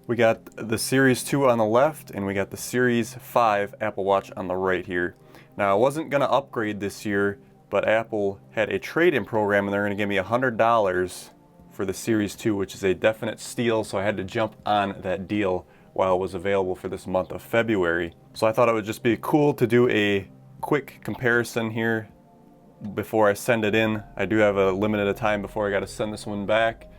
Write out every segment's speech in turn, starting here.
We got the Series 2 on the left, and we got the Series 5 Apple Watch on the right here. Now, I wasn't gonna upgrade this year, but Apple had a trade-in program, and they're gonna give me $100 for the Series 2, which is a definite steal, so I had to jump on that deal while it was available for this month of February. So I thought it would just be cool to do a quick comparison here before I send it in. I do have a limited time before I gotta send this one back.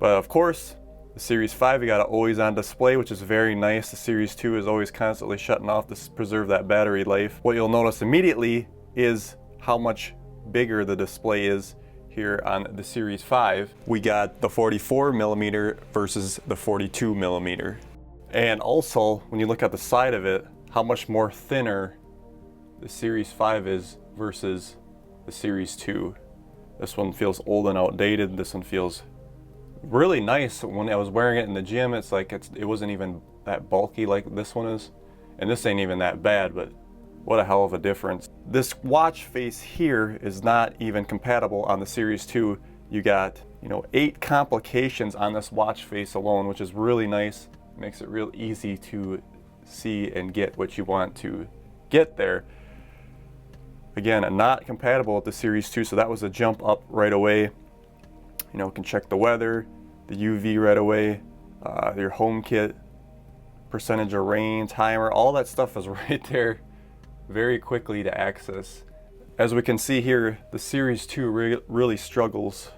But of course, the Series 5, you got an always on display, which is very nice. The Series 2 is always constantly shutting off to preserve that battery life. What you'll notice immediately is how much bigger the display is here on the Series 5. We got the 44mm versus the 42mm. And also, when you look at the side of it, how much more thinner the Series 5 is versus the Series 2. This one feels old and outdated. This one feels really nice. When I was wearing it in the gym, it's like it wasn't even that bulky like this one is. And this ain't even that bad, but what a hell of a difference. This watch face here is not even compatible on the Series 2. You got, 8 complications on this watch face alone, which is really nice. It makes it real easy to see and get what you want to get there. Again, not compatible with the Series 2, so that was a jump up right away. Can check the weather, the UV right away, your home kit, percentage of rain, timer, all that stuff is right there very quickly to access. As we can see here, the Series 2 really struggles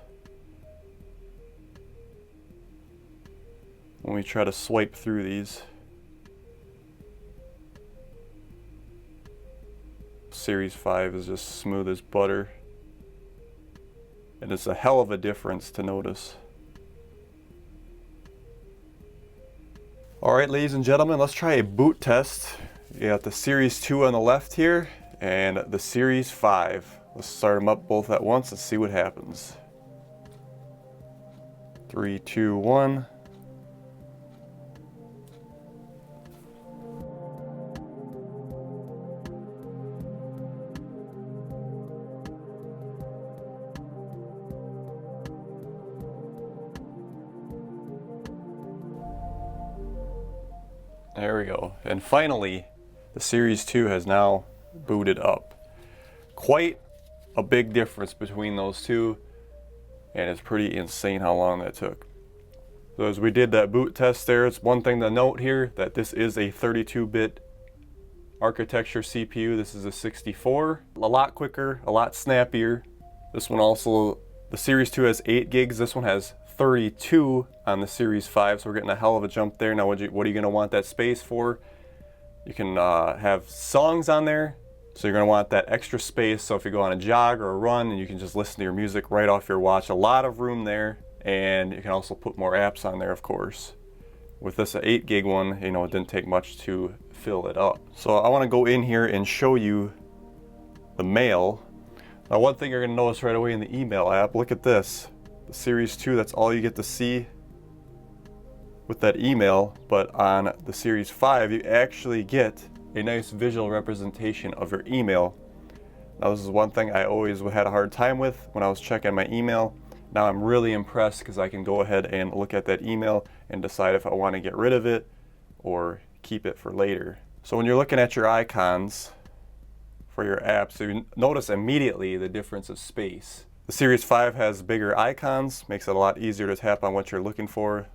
when we try to swipe through these. Series 5 is just smooth as butter. And it's a hell of a difference to notice. All right, ladies and gentlemen, let's try a boot test. You got the Series 2 on the left here and the Series 5. Let's start them up both at once and see what happens. 3, 2, 1. There we go. And finally, the Series 2 has now booted up. Quite a big difference between those two, and it's pretty insane how long that took. So as we did that boot test there, it's one thing to note here that this is a 32-bit architecture CPU. This is a 64. A lot quicker, a lot snappier. This one also, the Series 2 has 8 gigs. This one has 32 on the Series 5, so we're getting a hell of a jump there. Now what are you going to want that space for? You can have songs on there, so you're going to want that extra space, so if you go on a jog or a run, and you can just listen to your music right off your watch. A lot of room there, and you can also put more apps on there, of course. With this 8 gig one, it didn't take much to fill it up. So I want to go in here and show you the mail. Now one thing you're going to notice right away in the email app, look at this. The Series 2, that's all you get to see with that email, but on the Series 5, you actually get a nice visual representation of your email. Now this is one thing I always had a hard time with when I was checking my email. Now I'm really impressed because I can go ahead and look at that email and decide if I want to get rid of it or keep it for later. So when you're looking at your icons for your apps, you notice immediately the difference of space. The Series 5 has bigger icons, makes it a lot easier to tap on what you're looking for,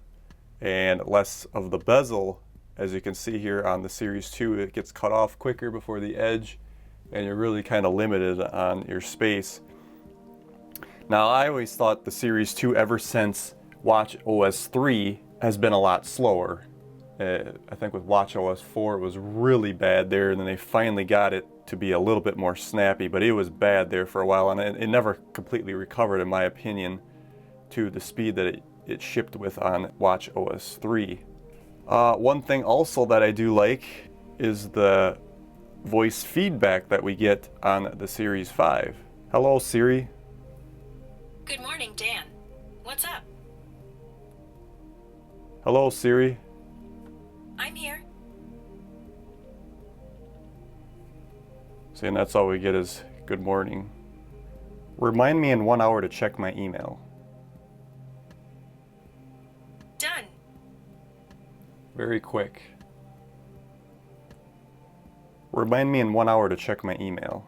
and less of the bezel. As you can see here on the Series 2, it gets cut off quicker before the edge, and you're really kind of limited on your space. Now, I always thought the Series 2, ever since watchOS 3, has been a lot slower. I think with watchOS 4 it was really bad there, and then they finally got it to be a little bit more snappy, but it was bad there for a while, and it never completely recovered, in my opinion, to the speed that it shipped with on watchOS 3. One thing also that I do like is the voice feedback that we get on the Series 5. Hello, Siri. Good morning, Dan. What's up? Hello, Siri. I'm here. See, and that's all we get is good morning. Remind me in 1 hour to check my email. Done. Very quick. Remind me in 1 hour to check my email.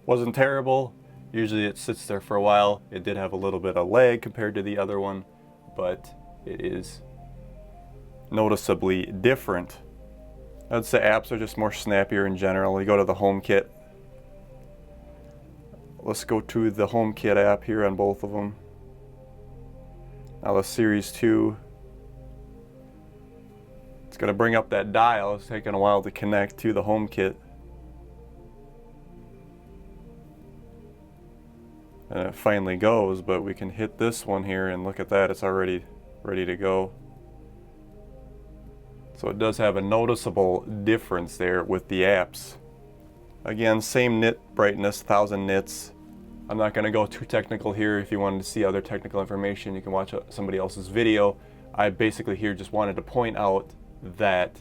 Wasn't terrible. Usually it sits there for a while. It did have a little bit of lag compared to the other one, but it is noticeably different. I'd say apps are just more snappier in general. You go to the HomeKit. Let's go to the HomeKit app here on both of them. Now the Series 2. It's going to bring up that dial. It's taking a while to connect to the HomeKit. And it finally goes, but we can hit this one here and look at that. It's already ready to go. So it does have a noticeable difference there with the apps. Again, same nit brightness, 1000 nits. I'm not going to go too technical here. If you wanted to see other technical information, you can watch somebody else's video. I basically here just wanted to point out that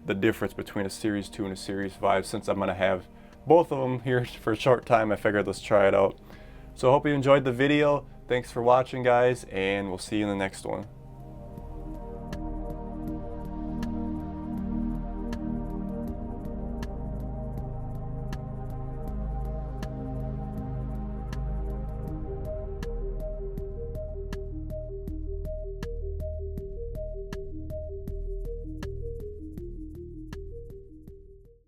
the difference between a Series 2 and a Series 5, since I'm going to have both of them here for a short time, I figured let's try it out. So I hope you enjoyed the video. Thanks for watching, guys, and we'll see you in the next one.